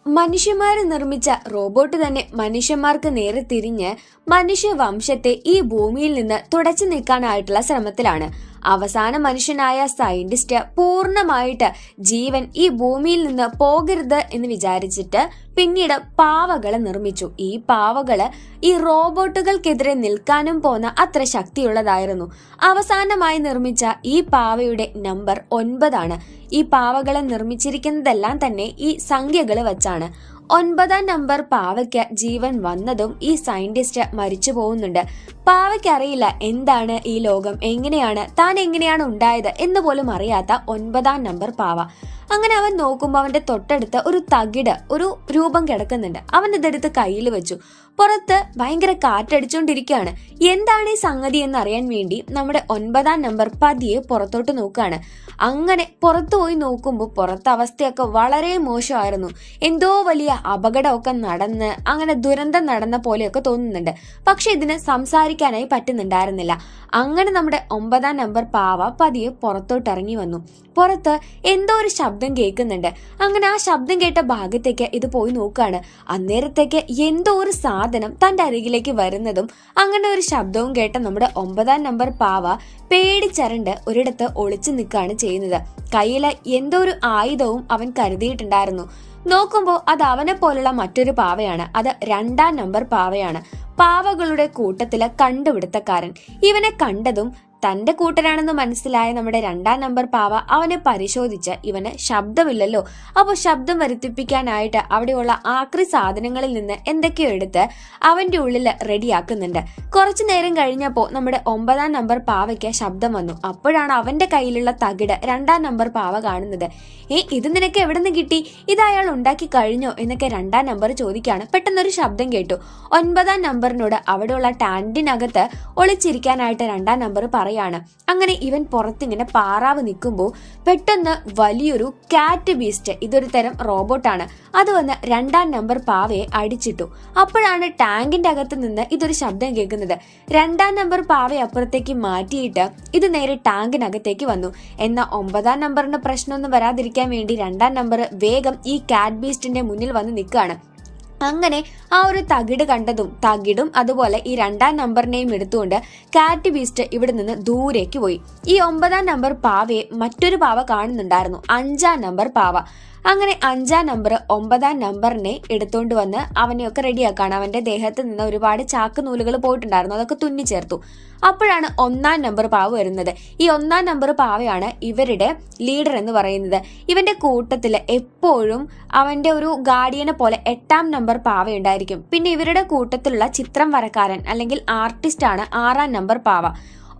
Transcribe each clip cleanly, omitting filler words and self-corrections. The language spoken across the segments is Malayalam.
മനുഷ്യന്മാർ നിർമ്മിച്ച റോബോട്ട് തന്നെ മനുഷ്യന്മാർക്ക് നേരെ തിരിഞ്ഞ് മനുഷ്യവംശത്തെ ഈ ഭൂമിയിൽ നിന്ന് തുടച്ചു നീക്കാനായിട്ടുള്ള ശ്രമത്തിലാണ്. അവസാന മനുഷ്യനായ സയന്റിസ്റ്റ് പൂർണ്ണമായിട്ട് ജീവൻ ഈ ഭൂമിയിൽ നിന്ന് പോകരുത് എന്ന് വിചാരിച്ചിട്ട് പിന്നീട് പാവകളെ നിർമ്മിച്ചു. ഈ പാവകള് ഈ റോബോട്ടുകൾക്കെതിരെ നിൽക്കാനും പോന്ന അത്ര ശക്തിയുള്ളതായിരുന്നു. അവസാനമായി നിർമ്മിച്ച ഈ പാവയുടെ നമ്പർ 9 ഈ പാവകളെ നിർമ്മിച്ചിരിക്കുന്നതെല്ലാം തന്നെ ഈ സംഖ്യകൾ വെച്ചാണ്. 9 നമ്പർ പാവയ്ക്ക് ജീവൻ വന്നതും ഈ സയന്റിസ്റ്റ് മരിച്ചു പോകുന്നുണ്ട്. പാവയ്ക്കറിയില്ല എന്താണ് ഈ ലോകം, എങ്ങനെയാണ് താൻ എങ്ങനെയാണ് ഉണ്ടായത് എന്ന് പോലും അറിയാത്ത 9 നമ്പർ പാവ. അങ്ങനെ അവൻ നോക്കുമ്പോൾ അവന്റെ തൊട്ടടുത്ത് ഒരു തകിട്, ഒരു രൂപം കിടക്കുന്നുണ്ട്. അവൻ ഇതെടുത്ത് കയ്യിൽ വെച്ചു. പുറത്ത് ഭയങ്കര കാറ്റടിച്ചുകൊണ്ടിരിക്കുകയാണ്. എന്താണ് ഈ സംഗതി എന്നറിയാൻ വേണ്ടി നമ്മുടെ 9 നമ്പർ പതിയെ പുറത്തോട്ട് നോക്കുകയാണ്. അങ്ങനെ പുറത്തു പോയി നോക്കുമ്പോൾ പുറത്തെ അവസ്ഥയൊക്കെ വളരെ മോശമായിരുന്നു. എന്തോ വലിയ അപകടമൊക്കെ നടന്ന് അങ്ങനെ ദുരന്തം നടന്ന പോലെയൊക്കെ തോന്നുന്നുണ്ട്. പക്ഷെ ഇതിന് സംസാരിക്കാനായി പറ്റുന്നുണ്ടായിരുന്നില്ല. അങ്ങനെ നമ്മുടെ 9 നമ്പർ പാവ പതിയെ പുറത്തോട്ട് ഇറങ്ങി വന്നു. പുറത്ത് എന്തോ ഒരു ശബ്ദം കേൾക്കുന്നുണ്ട്. അങ്ങനെ ആ ശബ്ദം കേട്ട ഭാഗത്തേക്ക് ഇത് പോയി നോക്കുകയാണ്. അന്നേരത്തേക്ക് എന്തോ ഒരു സാധനം തന്റെ അരികിലേക്ക് വരുന്നതും അങ്ങനെ ഒരു ശബ്ദവും കേട്ട നമ്മുടെ 9 നമ്പർ പാവ പേടിച്ചരണ്ട് ഒരിടത്ത് ഒളിച്ചു നിൽക്കുകയാണ് ചെയ്യുന്നത്. കയ്യില് എന്തോ ഒരു ആയുധവും അവൻ കരുതിയിട്ടുണ്ടായിരുന്നു. നോക്കുമ്പോൾ അത് അവനെ പോലുള്ള മറ്റൊരു പാവയാണ്. അത് 2 നമ്പർ പാവയാണ്. പാവകളുടെ കൂട്ടത്തിലെ കണ്ടുപിടുത്തക്കാരൻ. ഇവനെ കണ്ടതും തന്റെ കൂട്ടരാണെന്ന് മനസ്സിലായ നമ്മുടെ 2 നമ്പർ പാവ അവനെ പരിശോധിച്ച് ഇവന് ശബ്ദമില്ലല്ലോ, അപ്പോൾ ശബ്ദം വരുത്തിപ്പിക്കാനായിട്ട് അവിടെയുള്ള ആക്രി സാധനങ്ങളിൽ നിന്ന് എന്തൊക്കെയോ എടുത്ത് അവന്റെ ഉള്ളിൽ റെഡിയാക്കുന്നുണ്ട്. കുറച്ചു നേരം കഴിഞ്ഞപ്പോൾ നമ്മുടെ 9 നമ്പർ പാവയ്ക്ക് ശബ്ദം വന്നു. അപ്പോഴാണ് അവന്റെ കയ്യിലുള്ള തകിട് 2 നമ്പർ പാവ കാണുന്നത്. ഇത് നിനക്ക് എവിടെ നിന്ന് കിട്ടി? ഇത് അയാൾ ഉണ്ടാക്കി കഴിഞ്ഞോ എന്നൊക്കെ 2 നമ്പർ ചോദിക്കാണ്. പെട്ടെന്നൊരു ശബ്ദം കേട്ടു. 9 നമ്പറിനോട് അവിടെയുള്ള ടാൻഡിനകത്ത് ഒളിച്ചിരിക്കാനായിട്ട് 2 നമ്പർ പറയാണ്. അങ്ങനെ ഇവൻ പുറത്തിങ്ങനെ പാറാവ് നിൽക്കുമ്പോൾ പെട്ടെന്ന് വലിയൊരു കാറ്റ് ബീസ്റ്റ്, ഇതൊരു തരം റോബോട്ടാണ്, അത് വന്ന് 2 നമ്പർ പാവയെ അടിച്ചിട്ടു. അപ്പോഴാണ് ടാങ്കിന്റെ അകത്ത് നിന്ന് ഇതൊരു ശബ്ദം കേൾക്കുന്നത്. 2 നമ്പർ പാവയെ അപ്പുറത്തേക്ക് മാറ്റിയിട്ട് ഇത് നേരെ ടാങ്കിനകത്തേക്ക് വന്നു. എന്നാൽ 9 നമ്പറിന്റെ പ്രശ്നമൊന്നും വരാതിരിക്കാൻ വേണ്ടി 2 നമ്പർ വേഗം ഈ കാറ്റ് ബീസ്റ്റിന്റെ മുന്നിൽ വന്ന് നിൽക്കുകയാണ്. അങ്ങനെ ആ ഒരു തകിട് കണ്ടതും തകിടും അതുപോലെ ഈ 2 നമ്പറിനെയും എടുത്തുകൊണ്ട് കാറ്റ് ബീസ്റ്റ് ഇവിടെ നിന്ന് ദൂരേക്ക് പോയി. ഈ 9 നമ്പർ പാവയെ മറ്റൊരു പാവ കാണുന്നുണ്ടായിരുന്നു, 5 നമ്പർ പാവ. അങ്ങനെ 5 നമ്പർ 9 നമ്പറിനെ എടുത്തോണ്ട് വന്ന് അവനെയൊക്കെ റെഡിയാക്കാണ്. അവന്റെ ദേഹത്ത് നിന്ന് ഒരുപാട് ചാക്ക് നൂലുകൾ പോയിട്ടുണ്ടായിരുന്നു, അതൊക്കെ തുന്നി ചേർത്തു. അപ്പോഴാണ് 1 നമ്പർ പാവ വരുന്നത്. ഈ 1 നമ്പർ പാവയാണ് ഇവരുടെ ലീഡർ എന്ന് പറയുന്നത്. ഇവന്റെ കൂട്ടത്തില് എപ്പോഴും അവന്റെ ഒരു ഗാർഡിയനെ പോലെ 8 നമ്പർ പാവ ഉണ്ടായിരിക്കും. പിന്നെ ഇവരുടെ കൂട്ടത്തിലുള്ള ചിത്രം വരക്കാരൻ അല്ലെങ്കിൽ ആർട്ടിസ്റ്റ് ആണ് 6 നമ്പർ പാവ.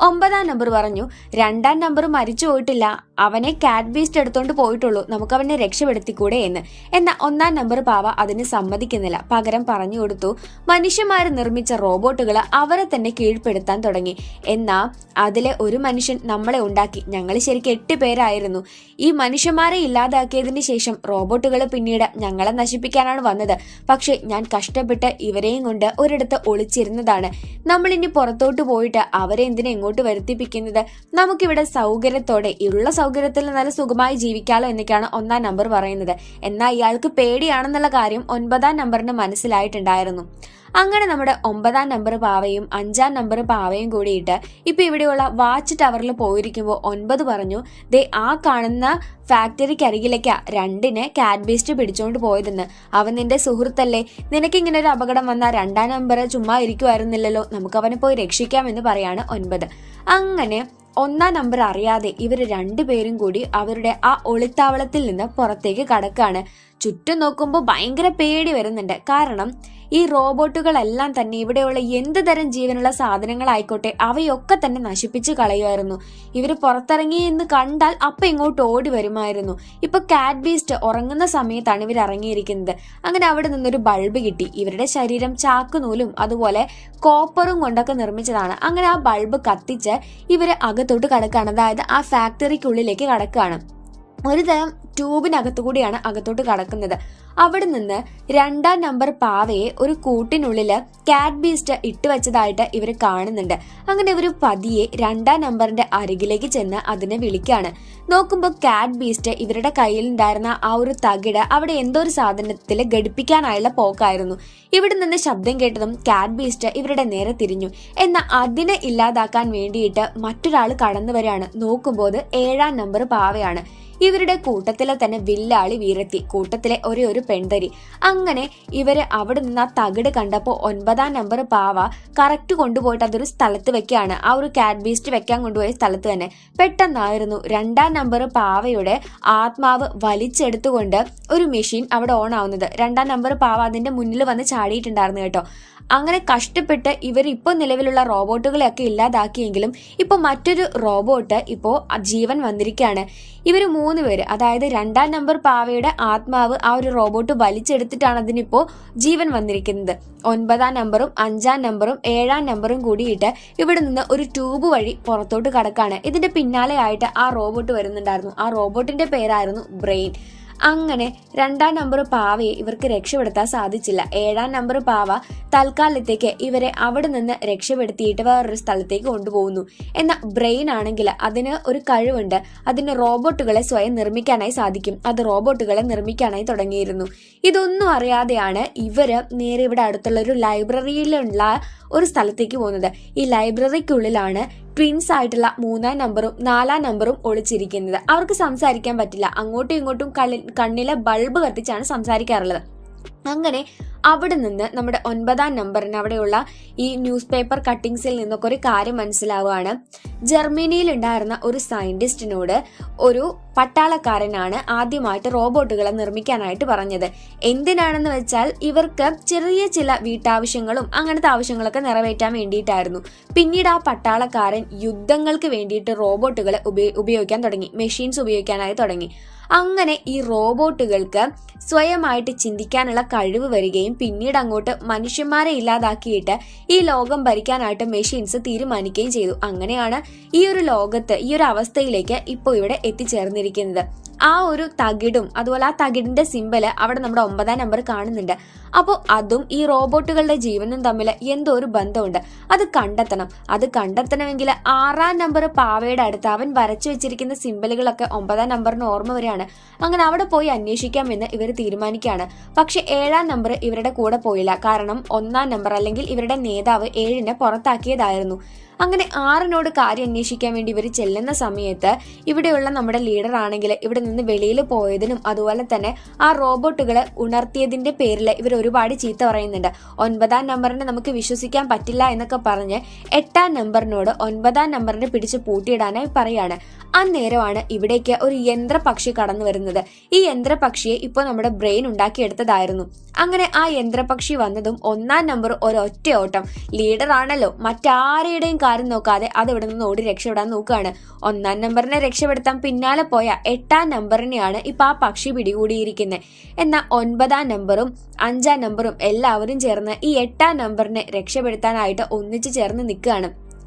9 നമ്പർ പറഞ്ഞു, 2 നമ്പർ മരിച്ചു പോയിട്ടില്ല, അവനെ കാറ്റ് ബീസ്റ്റ് എടുത്തോണ്ട് പോയിട്ടുള്ളൂ, നമുക്ക് അവനെ രക്ഷപ്പെടുത്തിക്കൂടെ എന്ന്. എന്നാൽ 1 നമ്പർ പാവ അതിന് സമ്മതിക്കുന്നില്ല. പകരം പറഞ്ഞു കൊടുത്തു, മനുഷ്യന്മാർ നിർമ്മിച്ച റോബോട്ടുകൾ അവരെ തന്നെ കീഴ്പ്പെടുത്താൻ തുടങ്ങി. എന്നാൽ അതിലെ ഒരു മനുഷ്യൻ നമ്മളെ ഉണ്ടാക്കി. ഞങ്ങൾ ശരിക്കും 8 പേരായിരുന്നു. ഈ മനുഷ്യന്മാരെ ഇല്ലാതാക്കിയതിന് ശേഷം റോബോട്ടുകൾ പിന്നീട് ഞങ്ങളെ നശിപ്പിക്കാനാണ് വന്നത്. പക്ഷെ ഞാൻ കഷ്ടപ്പെട്ട് ഇവരെയും കൊണ്ട് ഒരിടത്ത് ഒളിച്ചിരുന്നതാണ്. നമ്മളിനി പുറത്തോട്ട് പോയിട്ട് അവരെ എന്തിനാ ഇങ്ങോട്ട് വരുത്തിപ്പിക്കുന്നത്? നമുക്കിവിടെ സൗകര്യത്തോടെ ഉള്ള സൗകര്യത്തിൽ നല്ല സുഖമായി ജീവിക്കാലോ എന്നൊക്കെയാണ് 1 നമ്പർ പറയുന്നത്. എന്നാൽ ഇയാൾക്ക് പേടിയാണെന്നുള്ള കാര്യം 9 നമ്പറിന് മനസ്സിലായിട്ടുണ്ടായിരുന്നു. അങ്ങനെ നമ്മുടെ 9 നമ്പർ പാവയും 5 നമ്പർ പാവയും കൂടിയിട്ട് ഇപ്പൊ ഇവിടെയുള്ള വാച്ച് ടവറിൽ പോയിരിക്കുമ്പോൾ 9 പറഞ്ഞു, ദേ ആ കാണുന്ന ഫാക്ടറിക്കരികിലേക്ക് 2 കാറ്റ് ബീസ്റ്റ് പിടിച്ചോണ്ട് പോയതെന്ന്. അവൻ നിന്റെ സുഹൃത്തല്ലേ, നിനക്കിങ്ങനെ ഒരു അപകടം വന്നാൽ 2 നമ്പർ ചുമ്മാ ഇരിക്കുമായിരുന്നില്ലല്ലോ, നമുക്ക് അവനെ പോയി രക്ഷിക്കാമെന്ന് പറയാണ് 9. അങ്ങനെ 1 നമ്പർ അറിയാതെ ഇവർ 2 പേരും കൂടി അവരുടെ ആ ഒളിത്താവളത്തിൽ നിന്ന് പുറത്തേക്ക് കടക്കാണ്. ചുറ്റും നോക്കുമ്പോൾ ഭയങ്കര പേടി വരുന്നുണ്ട്. കാരണം ഈ റോബോട്ടുകളെല്ലാം തന്നെ ഇവിടെയുള്ള എന്ത് തരം ജീവനുള്ള സാധനങ്ങളായിക്കോട്ടെ അവയൊക്കെ തന്നെ നശിപ്പിച്ച് കളയുമായിരുന്നു. ഇവര് പുറത്തിറങ്ങി എന്ന് കണ്ടാൽ അപ്പം ഇങ്ങോട്ട് ഓടി വരുമായിരുന്നു. ഇപ്പൊ കാറ്റ് ബീസ്റ്റ് ഉറങ്ങുന്ന സമയത്താണ് ഇവർ ഇറങ്ങിയിരിക്കുന്നത്. അങ്ങനെ അവിടെ നിന്നൊരു ബൾബ് കിട്ടി. ഇവരുടെ ശരീരം ചാക്കുനൂലും അതുപോലെ കോപ്പറും കൊണ്ടൊക്കെ നിർമ്മിച്ചതാണ്. അങ്ങനെ ആ ബൾബ് കത്തിച്ച് ഇവര് അകത്തോട്ട് കടക്കുകയാണ്, അതായത് ആ ഫാക്ടറിക്കുള്ളിലേക്ക് കടക്കുകയാണ്. ഒരു തരം ട്യൂബിനകത്തു കൂടിയാണ് അകത്തോട്ട് കടക്കുന്നത്. അവിടെ നിന്ന് 2-ാം നമ്പർ പാവയെ ഒരു കൂട്ടിനുള്ളില് കാറ്റ് ബീസ്റ്റ് ഇട്ടുവെച്ചതായിട്ട് ഇവര് കാണുന്നുണ്ട്. അങ്ങനെ ഇവര് പതിയെ 2-ാം നമ്പറിന്റെ അരികിലേക്ക് ചെന്ന് അതിനെ വിളിക്കാണ്. നോക്കുമ്പോൾ കാറ്റ് ബീസ്റ്റ് ഇവരുടെ കയ്യിൽ ഉണ്ടായിരുന്ന ആ ഒരു തകിട് അവിടെ എന്തോ ഒരു സാധനത്തിൽ ഘടിപ്പിക്കാനായുള്ള പോക്കായിരുന്നു. ഇവിടെ നിന്ന് ശബ്ദം കേട്ടതും കാറ്റ് ബീസ്റ്റ് ഇവരുടെ നേരെ തിരിഞ്ഞു. എന്നാൽ അതിനെ ഇല്ലാതാക്കാൻ വേണ്ടിയിട്ട് മറ്റൊരാൾ കടന്നു വരികയാണ്. നോക്കുമ്പോൾ 7-ാം നമ്പർ പാവയാണ്. ഇവരുടെ കൂട്ടത്തിലെ തന്നെ വില്ലാളി വീരത്തി, കൂട്ടത്തിലെ ഒരേ ഒരു പെൺതരി. അങ്ങനെ ഇവര് അവിടെ നിന്ന് ആ തകിട് കണ്ടപ്പോൾ 9-ാം നമ്പർ പാവ കറക്റ്റ് കൊണ്ടുപോയിട്ട് അതൊരു സ്ഥലത്ത് വെക്കുകയാണ്. ആ ഒരു കാറ്റ് ബീസ്റ്റ് വെക്കാൻ കൊണ്ടുപോയ സ്ഥലത്ത് തന്നെ പെട്ടെന്നായിരുന്നു 2-ാം നമ്പർ പാവയുടെ ആത്മാവ് വലിച്ചെടുത്തുകൊണ്ട് ഒരു മെഷീൻ അവിടെ ഓൺ ആവുന്നത്. 2-ാം നമ്പർ പാവ അതിന്റെ മുന്നിൽ വന്ന് ചാടിയിട്ടുണ്ടായിരുന്നു കേട്ടോ. അങ്ങനെ കഷ്ടപ്പെട്ട് ഇവർ ഇപ്പോൾ നിലവിലുള്ള റോബോട്ടുകളെയൊക്കെ ഇല്ലാതാക്കിയെങ്കിലും ഇപ്പോൾ മറ്റൊരു റോബോട്ട് ഇപ്പോൾ ജീവൻ വന്നിരിക്കുകയാണ്. ഇവർ 3 പേര്, അതായത് 2-ാം നമ്പർ പാവയുടെ ആത്മാവ് ആ ഒരു റോബോട്ട് വലിച്ചെടുത്തിട്ടാണ് അതിനിപ്പോൾ ജീവൻ വന്നിരിക്കുന്നത്. 9-ാം നമ്പറും 5-ാം നമ്പറും 7-ാം നമ്പറും കൂടിയിട്ട് ഇവിടെ നിന്ന് ഒരു ട്യൂബ് വഴി പുറത്തോട്ട് കടക്കാണ്. ഇതിന്റെ പിന്നാലെയായിട്ട് ആ റോബോട്ട് വരുന്നുണ്ടായിരുന്നു. ആ റോബോട്ടിന്റെ പേരായിരുന്നു ബ്രെയിൻ. അങ്ങനെ 2-ാം നമ്പർ പാവയെ ഇവർക്ക് രക്ഷപ്പെടുത്താൻ സാധിച്ചില്ല. 7-ാം നമ്പർ പാവ തൽക്കാലത്തേക്ക് ഇവരെ അവിടെ നിന്ന് രക്ഷപ്പെടുത്തിയിട്ട് വേറൊരു സ്ഥലത്തേക്ക് കൊണ്ടുപോകുന്നു. എന്നാൽ ബ്രെയിൻ ആണെങ്കിൽ അതിന് ഒരു കഴിവുണ്ട്. അതിന് റോബോട്ടുകളെ സ്വയം നിർമ്മിക്കാനായി സാധിക്കും. അത് റോബോട്ടുകളെ നിർമ്മിക്കാനായി തുടങ്ങിയിരുന്നു. ഇതൊന്നും അറിയാതെയാണ് ഇവര് നേരെ ഇവിടെ അടുത്തുള്ള ഒരു ലൈബ്രറിയിലുള്ള ഒരു സ്ഥലത്തേക്ക് പോകുന്നത്. ഈ ലൈബ്രറിക്കുള്ളിലാണ് ട്വിൻസ് ആയിട്ടുള്ള 3-ാം നമ്പറും 4-ാം നമ്പറും ഒളിച്ചിരിക്കുന്നത്. അവർക്ക് സംസാരിക്കാൻ പറ്റില്ല. അങ്ങോട്ടും ഇങ്ങോട്ടും കണ്ണിലെ ബൾബ് കത്തിച്ചാണ് സംസാരിക്കാറുള്ളത്. അങ്ങനെ അവിടെ നിന്ന് നമ്മുടെ 9-ാം നമ്പറിന് അവിടെയുള്ള ഈ ന്യൂസ് പേപ്പർ കട്ടിങ്സിൽ നിന്നൊക്കെ ഒരു കാര്യം മനസ്സിലാവുകയാണ്. ജർമ്മനിയിൽ ഉണ്ടായിരുന്ന ഒരു സയന്റിസ്റ്റിനോട് ഒരു പട്ടാളക്കാരനാണ് ആദ്യമായിട്ട് റോബോട്ടുകളെ നിർമ്മിക്കാനായിട്ട് പറഞ്ഞത്. എന്തിനാണെന്ന് വെച്ചാൽ ഇവർക്ക് ചെറിയ ചില വീട്ടാവശ്യങ്ങളും അങ്ങനത്തെ ആവശ്യങ്ങളൊക്കെ നിറവേറ്റാൻ വേണ്ടിയിട്ടായിരുന്നു. പിന്നീട് ആ പട്ടാളക്കാരൻ യുദ്ധങ്ങൾക്ക് വേണ്ടിയിട്ട് റോബോട്ടുകളെ ഉപയോഗിക്കാൻ തുടങ്ങി, മെഷീൻസ് ഉപയോഗിക്കാനായി തുടങ്ങി. അങ്ങനെ ഈ റോബോട്ടുകൾക്ക് സ്വയമായിട്ട് ചിന്തിക്കാനുള്ള കഴിവ് വരികയും പിന്നീട് അങ്ങോട്ട് മനുഷ്യന്മാരെ ഇല്ലാതാക്കിയിട്ട് ഈ ലോകം ഭരിക്കാനായിട്ട് മെഷീൻസ് തീരുമാനിക്കുകയും ചെയ്തു. അങ്ങനെയാണ് ഈ ഒരു ലോകത്ത് ഈ ഒരു അവസ്ഥയിലേക്ക് ഇപ്പോൾ ഇവിടെ എത്തിച്ചേർന്നിരിക്കുന്നത്. ആ ഒരു തകിടും അതുപോലെ ആ തകിടിന്റെ സിമ്പല് അവിടെ നമ്മുടെ 9-ാം നമ്പർ കാണുന്നുണ്ട്. അപ്പോൾ അതും ഈ റോബോട്ടുകളുടെ ജീവനും തമ്മിൽ എന്തോ ഒരു ബന്ധമുണ്ട്. അത് കണ്ടെത്തണമെങ്കിൽ 6-ാം നമ്പർ പാവയുടെ അടുത്ത് അവൻ വരച്ചു വെച്ചിരിക്കുന്ന സിമ്പലുകളൊക്കെ 9-ാം നമ്പറിന് ഓർമ്മ വരികയാണ്. അങ്ങനെ അവിടെ പോയി അന്വേഷിക്കാമെന്ന് ഇവർ തീരുമാനിക്കുകയാണ്. പക്ഷെ 7-ാം നമ്പർ ഇവരുടെ കൂടെ പോയില്ല. കാരണം 1-ാം നമ്പർ അല്ലെങ്കിൽ ഇവരുടെ നേതാവ് 7-നെ പുറത്താക്കിയതായിരുന്നു. അങ്ങനെ 6-നോട് കാര്യം അന്വേഷിക്കാൻ വേണ്ടി ഇവർ ചെല്ലുന്ന സമയത്ത് ഇവിടെയുള്ള നമ്മുടെ ലീഡർ ആണെങ്കിൽ ഇവിടെ നിന്ന് വെളിയിൽ പോയതിനും അതുപോലെ തന്നെ ആ റോബോട്ടുകളെ ഉണർത്തിയതിന്റെ പേരിൽ ഇവർ ഒരുപാട് ചീത്ത പറയുന്നുണ്ട്. 9-ാം നമ്പറിനെ നമുക്ക് വിശ്വസിക്കാൻ പറ്റില്ല എന്നൊക്കെ പറഞ്ഞ് 8-ാം നമ്പറിനോട് 9-ാം നമ്പറിനെ പിടിച്ച് പൂട്ടിയിടാനായി പറയാണ്. അന്നേരമാണ് ഇവിടേക്ക് ഒരു യന്ത്രപക്ഷി കടന്നു വരുന്നത്. ഈ യന്ത്രപക്ഷിയെ ഇപ്പോൾ നമ്മുടെ ബ്രെയിൻ ഉണ്ടാക്കിയെടുത്തതായിരുന്നു. അങ്ങനെ ആ യന്ത്രപക്ഷി വന്നതും 1-ാം നമ്പർ ഒരൊറ്റ ഓട്ടം, ലീഡർ ആണല്ലോ, മറ്റാരുടെയും കാര്യം നോക്കാതെ അത് ഇവിടെ നിന്ന് ഓടി രക്ഷപ്പെടാൻ നോക്കുകയാണ്. 1-ാം നമ്പറിനെ രക്ഷപ്പെടുത്താൻ പിന്നാലെ പോയ 8-ാം നമ്പറിനെയാണ് ഇപ്പൊ ആ പക്ഷി പിടികൂടിയിരിക്കുന്നത്. എന്നാൽ 9-ാം നമ്പറും 5-ാം നമ്പറും എല്ലാവരും ചേർന്ന് ഈ 8-ാം നമ്പറിനെ രക്ഷപ്പെടുത്താനായിട്ട് ഒന്നിച്ചു ചേർന്ന് നിൽക്കുകയാണ്.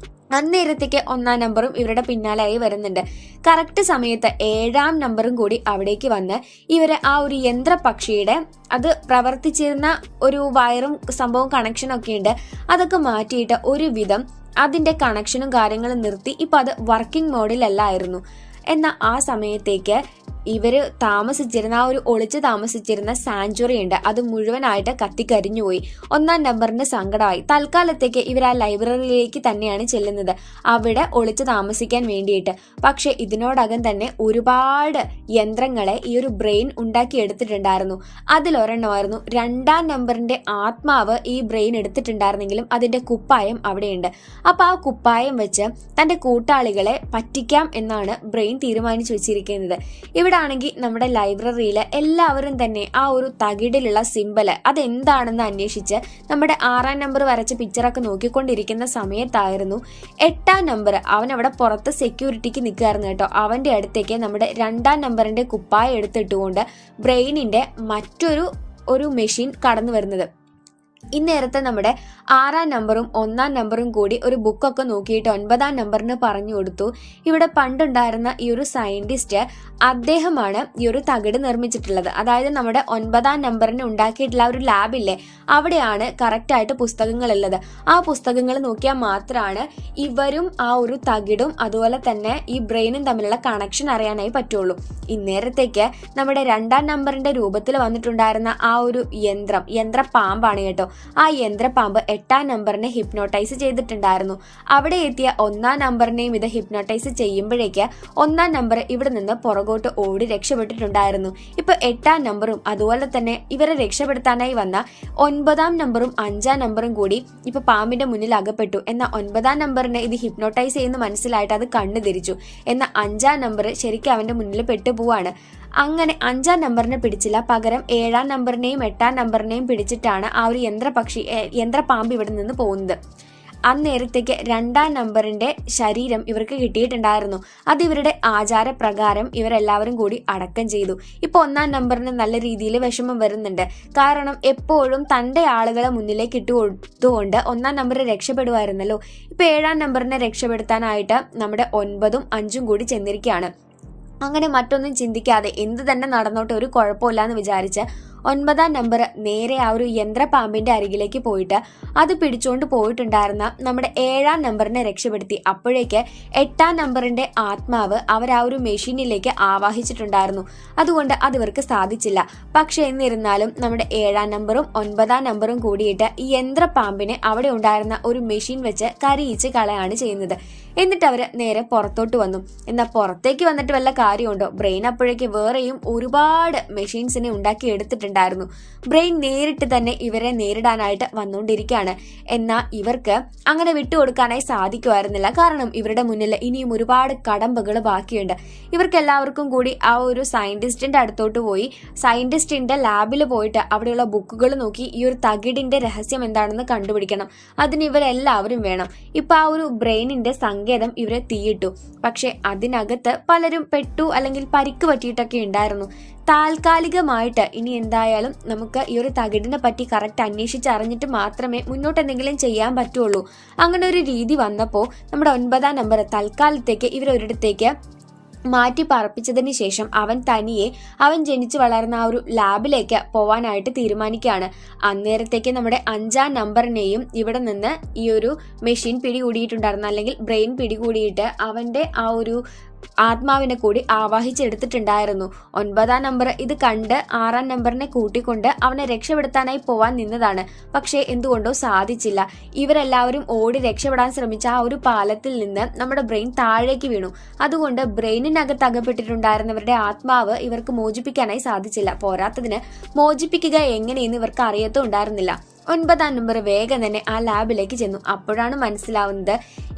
അന്നേരത്തേക്ക് 1-ാം നമ്പറും ഇവരുടെ പിന്നാലെയായി വരുന്നുണ്ട്. കറക്റ്റ് സമയത്ത് 7-ാം നമ്പറും കൂടി അവിടേക്ക് വന്ന് ഇവര് ആ ഒരു യന്ത്രപക്ഷിയുടെ അത് പ്രവർത്തിച്ചിരുന്ന ഒരു വയറും സംഭവം കണക്ഷനൊക്കെ ഉണ്ട്, അതൊക്കെ മാറ്റിയിട്ട് ഒരുവിധം അതിന്റെ കണക്ഷനും കാര്യങ്ങളും നിർത്തി ഇപ്പൊ അത് വർക്കിംഗ് മോഡിലല്ലായിരുന്നു. എന്നാൽ ആ സമയത്തേക്ക് ഇവര് താമസിച്ചിരുന്ന ആ ഒരു ഒളിച്ച് താമസിച്ചിരുന്ന സാഞ്ചുറി ഉണ്ട്, അത് മുഴുവനായിട്ട് കത്തിക്കരിഞ്ഞുപോയി. 1-ാം നമ്പറിന് സങ്കടമായി. തൽക്കാലത്തേക്ക് ഇവർ ആ ലൈബ്രറിയിലേക്ക് തന്നെയാണ് ചെല്ലുന്നത്, അവിടെ ഒളിച്ച് താമസിക്കാൻ വേണ്ടിയിട്ട്. പക്ഷെ ഇതിനോടകം തന്നെ ഒരുപാട് യന്ത്രങ്ങളെ ഈ ഒരു ബ്രെയിൻ ഉണ്ടാക്കി എടുത്തിട്ടുണ്ടായിരുന്നു. അതിലൊരെണ്ണമായിരുന്നു 2-ാം നമ്പറിന്റെ ആത്മാവ് ഈ ബ്രെയിൻ എടുത്തിട്ടുണ്ടായിരുന്നെങ്കിലും അതിന്റെ കുപ്പായം അവിടെയുണ്ട്. അപ്പൊ ആ കുപ്പായം വെച്ച് തന്റെ കൂട്ടാളികളെ പറ്റിക്കാം എന്നാണ് ബ്രെയിൻ തീരുമാനിച്ചു വെച്ചിരിക്കുന്നത്. ഇവിടെ ആണെങ്കിൽ നമ്മുടെ ലൈബ്രറിയിൽ എല്ലാവരും തന്നെ ആ ഒരു തകിടിലുള്ള സിമ്പല് അതെന്താണെന്ന് അന്വേഷിച്ച് നമ്മുടെ 6-ാം നമ്പർ വരച്ച പിക്ചറൊക്കെ നോക്കിക്കൊണ്ടിരിക്കുന്ന സമയത്തായിരുന്നു 8-ാം നമ്പർ അവൻ അവിടെ പുറത്ത് സെക്യൂരിറ്റിക്ക് നിൽക്കുകയായിരുന്നു കേട്ടോ. അവന്റെ അടുത്തേക്ക് നമ്മുടെ 2-ാം നമ്പറിന്റെ കുപ്പായ എടുത്തിട്ടുകൊണ്ട് ബ്രെയിനിന്റെ മറ്റൊരു മെഷീൻ കടന്നു വരുന്നത്. ഇന്നേരത്തെ നമ്മുടെ 6-ാം നമ്പറും 1-ാം നമ്പറും കൂടി ഒരു ബുക്കൊക്കെ നോക്കിയിട്ട് 9-ാം നമ്പറിന് പറഞ്ഞു കൊടുത്തു. ഇവിടെ പണ്ടുണ്ടായിരുന്ന ഈ ഒരു സയന്റിസ്റ്റ് അദ്ദേഹമാണ് ഈ ഒരു തകിട് നിർമ്മിച്ചിട്ടുള്ളത്. അതായത് നമ്മുടെ 9-ാം നമ്പറിന് ഉണ്ടാക്കിയിട്ടുള്ള ഒരു ലാബില്ലേ, അവിടെയാണ് കറക്റ്റായിട്ട് പുസ്തകങ്ങളുള്ളത്. ആ പുസ്തകങ്ങൾ നോക്കിയാൽ മാത്രമാണ് ഇവരും ആ ഒരു തകിടും അതുപോലെ തന്നെ ഈ ബ്രെയിനും തമ്മിലുള്ള കണക്ഷൻ അറിയാനായി പറ്റുള്ളൂ. ഇന്നേരത്തേക്ക് നമ്മുടെ 2-ാം നമ്പറിന്റെ രൂപത്തിൽ വന്നിട്ടുണ്ടായിരുന്ന ആ ഒരു യന്ത്രപ്പാമ്പാണ് കേട്ടോ. ആ യന്ത്രപ്പാമ്പ് 8-ാം നമ്പറിനെ ഹിപ്നോട്ടൈസ് ചെയ്തിട്ടുണ്ടായിരുന്നു. അവിടെ എത്തിയ 1-ാം നമ്പറിനെയും ഇത് ഹിപ്നോട്ടൈസ് ചെയ്യുമ്പോഴേക്ക് 1-ാം നമ്പർ ഇവിടെ നിന്ന് പുറകോട്ട് ഓടി രക്ഷപ്പെട്ടിട്ടുണ്ടായിരുന്നു. ഇപ്പൊ 8-ാം നമ്പറും അതുപോലെ തന്നെ ഇവരെ രക്ഷപ്പെടുത്താനായി വന്ന 9-ാം നമ്പറും 5-ാം നമ്പറും കൂടി ഇപ്പൊ പാമ്പിന്റെ മുന്നിൽ അകപ്പെട്ടു. എന്നാൽ 9-ാം നമ്പറിനെ ഇത് ഹിപ്നോട്ടൈസ് ചെയ്യുന്ന മനസ്സിലായിട്ട് അത് കണ്ണു തിരിച്ചു. എന്നാൽ 5-ാം നമ്പർ ശരിക്കും അവന്റെ മുന്നിൽ പെട്ടുപോവാണ്. അങ്ങനെ 5-ാം നമ്പറിനെ പിടിച്ചില്ല, പകരം 7-ാം നമ്പറിനെയും 8-ാം നമ്പറിനെയും പിടിച്ചിട്ടാണ് ആ ഒരു യന്ത്രപ്പാമ്പ് ഇവിടെ നിന്ന് പോകുന്നത്. അന്നേരത്തേക്ക് 2-ാം നമ്പറിന്റെ ശരീരം ഇവർക്ക് കിട്ടിയിട്ടുണ്ടായിരുന്നു. അത് ഇവരുടെ ആചാരപ്രകാരം ഇവരെല്ലാവരും കൂടി അടക്കം ചെയ്തു. ഇപ്പൊ 1-ാം നമ്പറിന് നല്ല രീതിയിൽ വിഷമം വരുന്നുണ്ട്. കാരണം എപ്പോഴും തന്റെ ആളുകളെ മുന്നിലേക്ക് ഇട്ടുകൊടുത്തുകൊണ്ട് 1-ാം നമ്പർ രക്ഷപ്പെടുമായിരുന്നല്ലോ. ഇപ്പൊ 7-ാം നമ്പറിനെ രക്ഷപ്പെടുത്താനായിട്ട് നമ്മുടെ 9ഉം 5ഉം കൂടി ചെന്നിരിക്കുകയാണ്. അങ്ങനെ മറ്റൊന്നും ചിന്തിക്കാതെ എന്ത് തന്നെ നടന്നോട്ട് ഒരു കുഴപ്പമില്ല എന്ന് വിചാരിച്ച് 9-ാം നമ്പർ നേരെ ആ ഒരു യന്ത്രപ്പാമ്പിന്റെ അരികിലേക്ക് പോയിട്ട് അത് പിടിച്ചുകൊണ്ട് പോയിട്ടുണ്ടായിരുന്ന നമ്മുടെ 7-ാം നമ്പറിനെ രക്ഷപ്പെടുത്തി. അപ്പോഴേക്ക് 8-ാം നമ്പറിന്റെ ആത്മാവ് അവർ ആ ഒരു മെഷീനിലേക്ക് ആവാഹിച്ചിട്ടുണ്ടായിരുന്നു. അതുകൊണ്ട് അത് ഇവർക്ക് സാധിച്ചില്ല. പക്ഷെ എന്നിരുന്നാലും നമ്മുടെ 7-ാം നമ്പറും 9-ാം നമ്പറും കൂടിയിട്ട് ഈ യന്ത്രപ്പാമ്പിനെ അവിടെ ഉണ്ടായിരുന്ന ഒരു മെഷീൻ വെച്ച് കരയിച്ച് കളയാണ് ചെയ്യുന്നത്. എന്നിട്ട് അവര് നേരെ പുറത്തോട്ട് വന്നു. എന്നാൽ പുറത്തേക്ക് വന്നിട്ട് വല്ല കാര്യമുണ്ടോ? ബ്രെയിൻ അപ്പോഴേക്ക് വേറെയും ഒരുപാട് മെഷീൻസിനെ ഉണ്ടാക്കി എടുത്തിട്ടുണ്ടായിരുന്നു. ബ്രെയിൻ നേരിട്ട് തന്നെ ഇവരെ നേരിടാനായിട്ട് വന്നുകൊണ്ടിരിക്കുകയാണ്. എന്നാൽ ഇവർക്ക് അങ്ങനെ വിട്ടുകൊടുക്കാനായി സാധിക്കുമായിരുന്നില്ല. കാരണം ഇവരുടെ മുന്നിൽ ഇനിയും ഒരുപാട് കടമ്പകൾ ബാക്കിയുണ്ട്. ഇവർക്ക് എല്ലാവർക്കും കൂടി ആ ഒരു സയന്റിസ്റ്റിന്റെ അടുത്തോട്ട് പോയി സയന്റിസ്റ്റിന്റെ ലാബിൽ പോയിട്ട് അവിടെയുള്ള ബുക്കുകൾ നോക്കി ഈ ഒരു തകിടിന്റെ രഹസ്യം എന്താണെന്ന് കണ്ടുപിടിക്കണം. അതിന് ഇവരെല്ലാവരും വേണം. ഇപ്പൊ ആ ഒരു ബ്രെയിനിന്റെ സങ്കേതം ഇവരെ തീയിട്ടു. പക്ഷെ അതിനകത്ത് പലരും പെട്ടു അല്ലെങ്കിൽ പരിക്ക് പറ്റിയിട്ടൊക്കെ ഉണ്ടായിരുന്നു. താൽക്കാലികമായിട്ട് ഇനി എന്തായാലും നമുക്ക് ഈ ഒരു തകിടിനെ പറ്റി കറക്റ്റ് അന്വേഷിച്ചറിഞ്ഞിട്ട് മാത്രമേ മുന്നോട്ട് എന്തെങ്കിലും ചെയ്യാൻ പറ്റുള്ളൂ. അങ്ങനെ ഒരു രീതി വന്നപ്പോൾ നമ്മുടെ 9-ാം നമ്പർ തൽക്കാലത്തേക്ക് ഇവരൊരിടത്തേക്ക് മാറ്റി പറപ്പിച്ചതിന് ശേഷം അവൻ ജനിച്ചു വളർന്ന ആ ഒരു ലാബിലേക്ക് പോവാനായിട്ട് തീരുമാനിക്കുകയാണ്. അന്നേരത്തേക്ക് നമ്മുടെ 5-ാം നമ്പറിനെയും ഇവിടെ നിന്ന് ഈ ഒരു മെഷീൻ പിടികൂടിയിട്ടുണ്ടായിരുന്നു, അല്ലെങ്കിൽ ബ്രെയിൻ പിടികൂടിയിട്ട് അവന്റെ ആ ഒരു ആത്മാവിനെ കൂടി ആവാഹിച്ചെടുത്തിട്ടുണ്ടായിരുന്നു. 9-ാം നമ്പർ ഇത് കണ്ട് 6-ാം നമ്പറിനെ കൂട്ടിക്കൊണ്ട് അവനെ രക്ഷപ്പെടുത്താനായി പോവാൻ നിന്നതാണ്. പക്ഷേ എന്തുകൊണ്ടോ സാധിച്ചില്ല. ഇവരെല്ലാവരും ഓടി രക്ഷപ്പെടാൻ ശ്രമിച്ച ആ ഒരു പാലത്തിൽ നിന്ന് നമ്മുടെ ബ്രെയിൻ താഴേക്ക് വീണു. അതുകൊണ്ട് ബ്രെയിനിനകത്ത് അകപ്പെട്ടിട്ടുണ്ടായിരുന്നവരുടെ ആത്മാവ് ഇവർക്ക് മോചിപ്പിക്കാനായി സാധിച്ചില്ല. പോരാത്തതിന് മോചിപ്പിക്കുക എങ്ങനെയെന്ന് ഇവർക്ക് അറിയത്തും ഉണ്ടായിരുന്നില്ല. 9-ാം നമ്പർ വേഗം തന്നെ ആ ലാബിലേക്ക് ചെന്നു. അപ്പോഴാണ് മനസ്സിലാവുന്നത്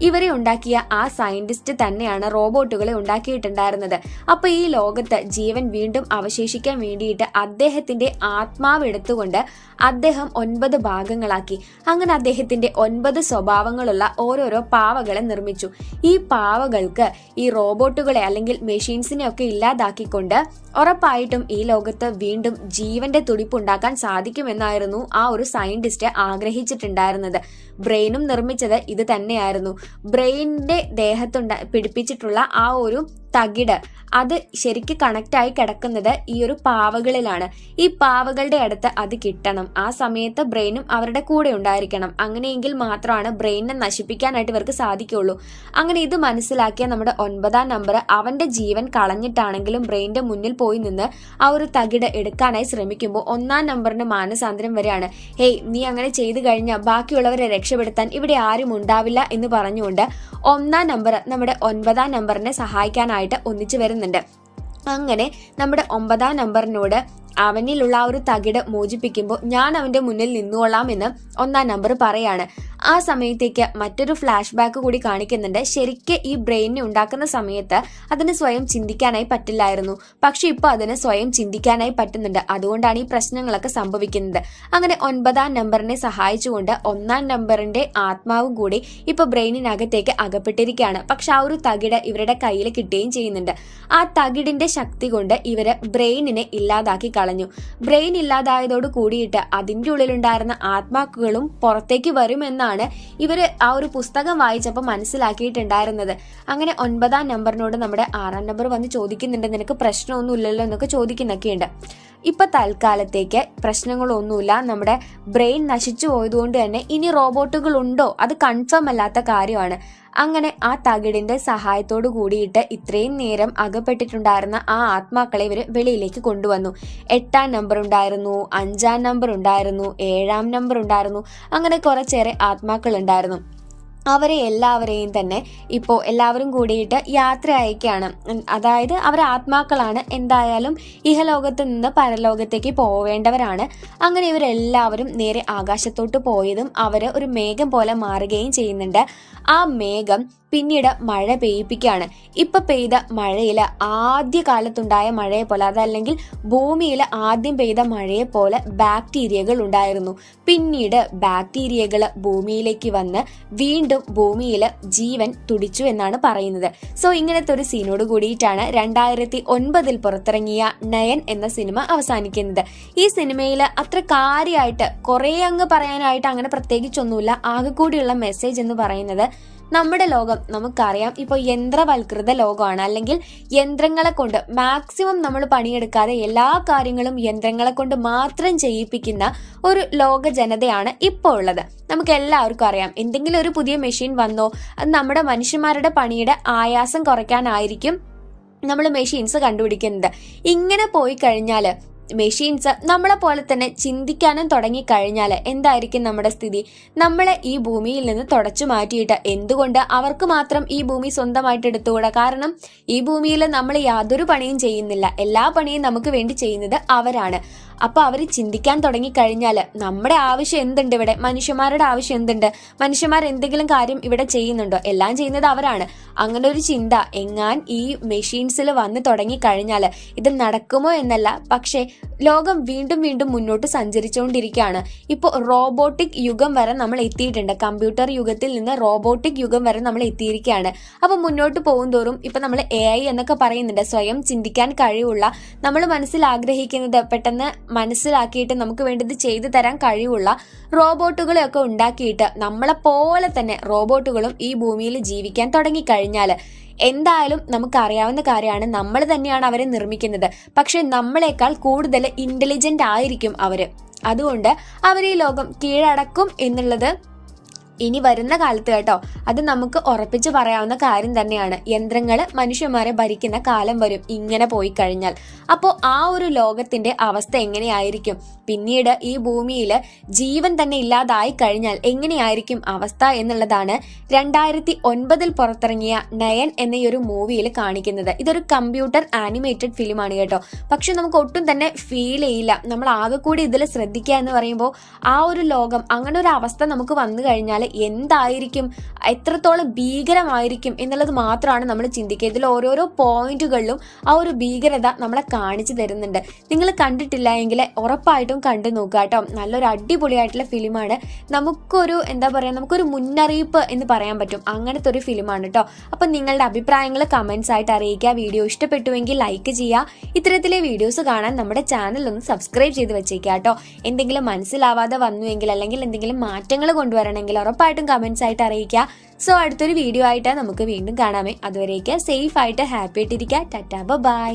ഇവരെ ഉണ്ടാക്കിയ ആ സയന്റിസ്റ്റ് തന്നെയാണ് റോബോട്ടുകളെ ഉണ്ടാക്കിയിട്ടുണ്ടായിരുന്നത്. അപ്പൊ ഈ ലോകത്ത് ജീവൻ വീണ്ടും അവശേഷിക്കാൻ വേണ്ടിയിട്ട് അദ്ദേഹത്തിന്റെ ആത്മാവ് എടുത്തുകൊണ്ട് അദ്ദേഹം 9 ഭാഗങ്ങളാക്കി. അങ്ങനെ അദ്ദേഹത്തിന്റെ 9 സ്വഭാവങ്ങളുള്ള ഓരോരോ പാവകളെ നിർമ്മിച്ചു. ഈ പാവകൾക്ക് ഈ റോബോട്ടുകളെ അല്ലെങ്കിൽ മെഷീൻസിനെ ഒക്കെ ഇല്ലാതാക്കിക്കൊണ്ട് ഉറപ്പായിട്ടും ഈ ലോകത്ത് വീണ്ടും ജീവന്റെ തുടിപ്പുണ്ടാക്കാൻ സാധിക്കുമെന്നായിരുന്നു ആ ഒരു സയന്റിസ്റ്റ് ആഗ്രഹിച്ചിട്ടുണ്ടായിരുന്നത്. ബ്രെയിനും നിർമ്മിച്ചത് ഇത് തന്നെയായിരുന്നു. ബ്രെയിനിന്റെ പിടിപ്പിച്ചിട്ടുള്ള ആ ഒരു തകിട് അത് ശരിക്ക് കണക്റ്റായി കിടക്കുന്നത് ഈ ഒരു പാവകളിലാണ്. ഈ പാവകളുടെ അടുത്ത് അത് കിട്ടണം. ആ സമയത്ത് ബ്രെയിനും അവരുടെ കൂടെ ഉണ്ടായിരിക്കണം. അങ്ങനെയെങ്കിൽ മാത്രമാണ് ബ്രെയിനിനെ നശിപ്പിക്കാനായിട്ട് ഇവർക്ക് സാധിക്കുള്ളൂ. അങ്ങനെ ഇത് മനസ്സിലാക്കിയ നമ്മുടെ 9-ാം നമ്പർ അവന്റെ ജീവൻ കളഞ്ഞിട്ടാണെങ്കിലും ബ്രെയിനിന്റെ മുന്നിൽ പോയി നിന്ന് ആ ഒരു തകിട് എടുക്കാനായി ശ്രമിക്കുമ്പോൾ 1-ാം നമ്പറിന് മാനസാന്തരം വരെയാണ്. ഹേയ്, നീ അങ്ങനെ ചെയ്തു കഴിഞ്ഞാൽ ബാക്കിയുള്ളവരെ രക്ഷപ്പെടുത്താൻ ഇവിടെ ആരും ഉണ്ടാവില്ല എന്ന് പറഞ്ഞുകൊണ്ട് 1-ാം നമ്പർ നമ്മുടെ 9-ാം നമ്പറിനെ സഹായിക്കാനായിട്ട് ഒന്നിച്ചു വരുന്നുണ്ട്. അങ്ങനെ നമ്മുടെ 9-ാം നമ്പറിനോട് അവനിലുള്ള ആ ഒരു തകിട് മോചിപ്പിക്കുമ്പോൾ ഞാൻ അവന്റെ മുന്നിൽ നിന്നുകൊള്ളാം എന്ന് 1-ാം നമ്പർ പറയാണ്. ആ സമയത്തേക്ക് മറ്റൊരു ഫ്ലാഷ് ബാക്ക് കൂടി കാണിക്കുന്നുണ്ട്. ശരിക്ക് ഈ ബ്രെയിനിനെ ഉണ്ടാക്കുന്ന സമയത്ത് അതിന് സ്വയം ചിന്തിക്കാനായി പറ്റില്ലായിരുന്നു. പക്ഷെ ഇപ്പൊ അതിന് സ്വയം ചിന്തിക്കാനായി പറ്റുന്നുണ്ട്. അതുകൊണ്ടാണ് ഈ പ്രശ്നങ്ങളൊക്കെ സംഭവിക്കുന്നത്. അങ്ങനെ 9-ാം നമ്പറിനെ സഹായിച്ചുകൊണ്ട് 1-ാം നമ്പറിന്റെ ആത്മാവും കൂടി ഇപ്പൊ ബ്രെയിനിനകത്തേക്ക് അകപ്പെട്ടിരിക്കുകയാണ്. പക്ഷെ ആ ഒരു തകിട് ഇവരുടെ കയ്യിൽ കിട്ടുകയും ചെയ്യുന്നുണ്ട്. ആ തകിടിന്റെ ശക്തി കൊണ്ട് ഇവര് ബ്രെയിനിനെ ഇല്ലാതാക്കി കളഞ്ഞു. കളഞ്ഞു. ബ്രെയിൻ ഇല്ലാതായതോട് കൂടിയിട്ട് അതിൻ്റെ ഉള്ളിലുണ്ടായിരുന്ന ആത്മാക്കളും പുറത്തേക്ക് വരുമെന്നാണ് ഇവര് ആ ഒരു പുസ്തകം വായിച്ചപ്പോൾ മനസ്സിലാക്കിയിട്ടുണ്ടായിരുന്നത്. അങ്ങനെ 9-ാം നമ്പറിനോട് നമ്മുടെ 6-ാം നമ്പർ വന്ന് ചോദിക്കുന്നുണ്ട്, നിനക്ക് പ്രശ്നമൊന്നും ഇല്ലല്ലോ എന്നൊക്കെ ചോദിക്കുന്നൊക്കെയുണ്ട്. ഇപ്പൊ തൽക്കാലത്തേക്ക് പ്രശ്നങ്ങളൊന്നുമില്ല, നമ്മുടെ ബ്രെയിൻ നശിച്ചു പോയതുകൊണ്ട് തന്നെ ഇനി റോബോട്ടുകൾ ഉണ്ടോ അത് കൺഫേം അല്ലാത്ത കാര്യമാണ്. അങ്ങനെ ആ തകിടിന്റെ സഹായത്തോട് കൂടിയിട്ട് ഇത്രയും നേരം അകപ്പെട്ടിട്ടുണ്ടായിരുന്ന ആ ആത്മാക്കളെ ഇവർ വെളിയിലേക്ക് കൊണ്ടുവന്നു. 8-ാം നമ്പർ ഉണ്ടായിരുന്നു, 5-ാം നമ്പർ ഉണ്ടായിരുന്നു, 7-ാം നമ്പർ ഉണ്ടായിരുന്നു, അങ്ങനെ കുറച്ചേറെ ആത്മാക്കൾ ഉണ്ടായിരുന്നു. അവരെ എല്ലാവരെയും തന്നെ ഇപ്പോൾ എല്ലാവരും കൂടിയിട്ട് യാത്ര അയക്കുകയാണ്. അതായത് അവർ ആത്മാക്കളാണ്, എന്തായാലും ഇഹലോകത്ത് നിന്ന് പരലോകത്തേക്ക് പോവേണ്ടവരാണ്. അങ്ങനെ ഇവരെല്ലാവരും നേരെ ആകാശത്തോട്ട് പോയതും അവർ ഒരു മേഘം പോലെ മാറുകയും ചെയ്യുന്നുണ്ട്. ആ മേഘം പിന്നീട് മഴ പെയ്യിപ്പിക്കുകയാണ്. ഇപ്പൊ പെയ്ത മഴയിൽ ആദ്യകാലത്തുണ്ടായ മഴയെ പോലെ, അതല്ലെങ്കിൽ ഭൂമിയിൽ ആദ്യം പെയ്ത മഴയെ പോലെ ബാക്ടീരിയകൾ ഉണ്ടായിരുന്നു. പിന്നീട് ബാക്ടീരിയകൾ ഭൂമിയിലേക്ക് വന്ന് വീണ്ടും ഭൂമിയിൽ ജീവൻ തുടിച്ചു എന്നാണ് പറയുന്നത്. സോ ഇങ്ങനത്തെ ഒരു സീനോട് കൂടിയിട്ടാണ് 2009 പുറത്തിറങ്ങിയ നയൻ എന്ന സിനിമ അവസാനിക്കുന്നത്. ഈ സിനിമയിൽ അത്ര കാര്യമായിട്ട് കുറേ അങ്ങ് പറയാനായിട്ട് അങ്ങനെ പ്രത്യേകിച്ചൊന്നുമില്ല. ആകെ കൂടിയുള്ള മെസ്സേജ് എന്ന് പറയുന്നത്, നമ്മുടെ ലോകം നമുക്കറിയാം ഇപ്പോൾ യന്ത്രവൽകൃത ലോകമാണ്, അല്ലെങ്കിൽ യന്ത്രങ്ങളെ കൊണ്ട് മാക്സിമം നമ്മൾ പണിയെടുക്കാതെ എല്ലാ കാര്യങ്ങളും യന്ത്രങ്ങളെ കൊണ്ട് മാത്രം ചെയ്യിപ്പിക്കുന്ന ഒരു ലോക ജനതയാണ് ഇപ്പോൾ ഉള്ളത്. നമുക്ക് എല്ലാവർക്കും അറിയാം, എന്തെങ്കിലും ഒരു പുതിയ മെഷീൻ വന്നോ അത് നമ്മുടെ മനുഷ്യന്മാരുടെ പണിയുടെ ആയാസം കുറയ്ക്കാനായിരിക്കും നമ്മൾ മെഷീൻസ് കണ്ടുപിടിക്കുന്നത്. ഇങ്ങനെ പോയി കഴിഞ്ഞാൽ മെഷീൻസ് നമ്മളെ പോലെ തന്നെ ചിന്തിക്കാനും തുടങ്ങിക്കഴിഞ്ഞാൽ എന്തായിരിക്കും നമ്മുടെ സ്ഥിതി? നമ്മളെ ഈ ഭൂമിയിൽ നിന്ന് തുടച്ചു മാറ്റിയിട്ട് എന്തുകൊണ്ട് അവർക്ക് മാത്രം ഈ ഭൂമി സ്വന്തമായിട്ട് എടുത്തുകൂടാ? കാരണം ഈ ഭൂമിയിൽ നമ്മൾ യാതൊരു പണിയും ചെയ്യുന്നില്ല, എല്ലാ പണിയും നമുക്ക് വേണ്ടി ചെയ്യുന്നത് അവരാണ്. അപ്പൊ അവർ ചിന്തിക്കാൻ തുടങ്ങിക്കഴിഞ്ഞാൽ നമ്മുടെ ആവശ്യം എന്തുണ്ട് ഇവിടെ? മനുഷ്യന്മാരുടെ ആവശ്യം എന്തുണ്ട്? മനുഷ്യന്മാർ എന്തെങ്കിലും കാര്യം ഇവിടെ ചെയ്യുന്നുണ്ടോ? എല്ലാം ചെയ്യുന്നത് അവരാണ്. അങ്ങനെ ഒരു ചിന്ത എങ്ങാൻ ഈ മെഷീൻസിൽ വന്ന് തുടങ്ങിക്കഴിഞ്ഞാൽ ഇത് നടക്കുമോ എന്നല്ല, പക്ഷേ ലോകം വീണ്ടും വീണ്ടും മുന്നോട്ട് സഞ്ചരിച്ചുകൊണ്ടിരിക്കുകയാണ്. ഇപ്പോൾ റോബോട്ടിക് യുഗം വരെ നമ്മൾ എത്തിയിട്ടുണ്ട്. കമ്പ്യൂട്ടർ യുഗത്തിൽ നിന്ന് റോബോട്ടിക് യുഗം വരെ നമ്മൾ എത്തിയിരിക്കുകയാണ്. അപ്പൊ മുന്നോട്ട് പോകുന്തോറും ഇപ്പൊ നമ്മൾ AI എന്നൊക്കെ പറയുന്നുണ്ട്, സ്വയം ചിന്തിക്കാൻ കഴിവുള്ള, നമ്മൾ മനസ്സിൽ ആഗ്രഹിക്കുന്നത് പെട്ടെന്ന് മനസ്സിലാക്കിയിട്ട് നമുക്ക് വേണ്ടത് ചെയ്തു തരാൻ കഴിവുള്ള റോബോട്ടുകളെയൊക്കെ ഉണ്ടാക്കിയിട്ട് നമ്മളെപ്പോലെ തന്നെ റോബോട്ടുകളും ഈ ഭൂമിയിൽ ജീവിക്കാൻ തുടങ്ങിക്കഴിഞ്ഞാൽ എന്തായാലും നമുക്കറിയാവുന്ന കാര്യമാണ്, നമ്മൾ തന്നെയാണ് അവരെ നിർമ്മിക്കുന്നത്. പക്ഷെ നമ്മളെക്കാൾ കൂടുതൽ ഇന്റലിജന്റ് ആയിരിക്കും അവര്. അതുകൊണ്ട് അവർ ഈ ലോകം കീഴടക്കും എന്നുള്ളത് ഇനി വരുന്ന കാലത്ത് കേട്ടോ, അത് നമുക്ക് ഉറപ്പിച്ച് പറയാവുന്ന കാര്യം തന്നെയാണ്. യന്ത്രങ്ങൾ മനുഷ്യന്മാരെ ഭരിക്കുന്ന കാലം വരും ഇങ്ങനെ പോയി കഴിഞ്ഞാൽ. അപ്പോൾ ആ ഒരു ലോകത്തിന്റെ അവസ്ഥ എങ്ങനെയായിരിക്കും? പിന്നീട് ഈ ഭൂമിയിൽ ജീവൻ തന്നെ ഇല്ലാതായി കഴിഞ്ഞാൽ എങ്ങനെയായിരിക്കും അവസ്ഥ എന്നുള്ളതാണ് 2009 പുറത്തിറങ്ങിയ നയൻ എന്ന ഈ ഒരു മൂവിയിൽ കാണിക്കുന്നത്. ഇതൊരു കമ്പ്യൂട്ടർ ആനിമേറ്റഡ് ഫിലിമാണ് കേട്ടോ. പക്ഷെ നമുക്ക് ഒട്ടും തന്നെ ഫീൽ ചെയ്യില്ല. നമ്മൾ ആകെ കൂടി ഇതിൽ ശ്രദ്ധിക്കുക എന്ന് പറയുമ്പോൾ ആ ഒരു ലോകം, അങ്ങനെ ഒരു അവസ്ഥ നമുക്ക് വന്നു കഴിഞ്ഞാൽ എന്തായിരിക്കും, എത്രത്തോളം ഭീകരമായിരിക്കും എന്നുള്ളത് മാത്രമാണ് നമ്മൾ ചിന്തിക്കുക. ഇതിൽ ഓരോരോ പോയിന്റുകളിലും ആ ഒരു ഭീകരത നമ്മളെ കാണിച്ചു തരുന്നുണ്ട്. നിങ്ങൾ കണ്ടിട്ടില്ല എങ്കിൽ ഉറപ്പായിട്ടും കണ്ടു നോക്കുക കേട്ടോ. നല്ലൊരു അടിപൊളിയായിട്ടുള്ള ഫിലിമാണ്. നമുക്കൊരു നമുക്കൊരു മുന്നറിയിപ്പ് എന്ന് പറയാൻ പറ്റും, അങ്ങനത്തെ ഒരു ഫിലിമാണ് കേട്ടോ. അപ്പൊ നിങ്ങളുടെ അഭിപ്രായങ്ങൾ കമന്റ്സ് ആയിട്ട് അറിയിക്കുക. വീഡിയോ ഇഷ്ടപ്പെട്ടുവെങ്കിൽ ലൈക്ക് ചെയ്യുക. ഇത്തരത്തിലെ വീഡിയോസ് കാണാൻ നമ്മുടെ ചാനൽ ഒന്ന് സബ്സ്ക്രൈബ് ചെയ്ത് വെച്ചേക്കുക കേട്ടോ. എന്തെങ്കിലും മനസ്സിലാവാതെ വന്നുവെങ്കിൽ, അല്ലെങ്കിൽ എന്തെങ്കിലും മാറ്റങ്ങൾ കൊണ്ടുവരണമെങ്കിൽ ഉറപ്പായിട്ടും കമന്റ്സ് ആയിട്ട് അറിയിക്കുക. സോ അടുത്തൊരു വീഡിയോ ആയിട്ട് നമുക്ക് വീണ്ടും കാണാമേ. അതുവരേക്ക് സേഫ് ആയിട്ട് ഹാപ്പി ആയിട്ടിരിക്കുക. ടാറ്റാ, ബൈ.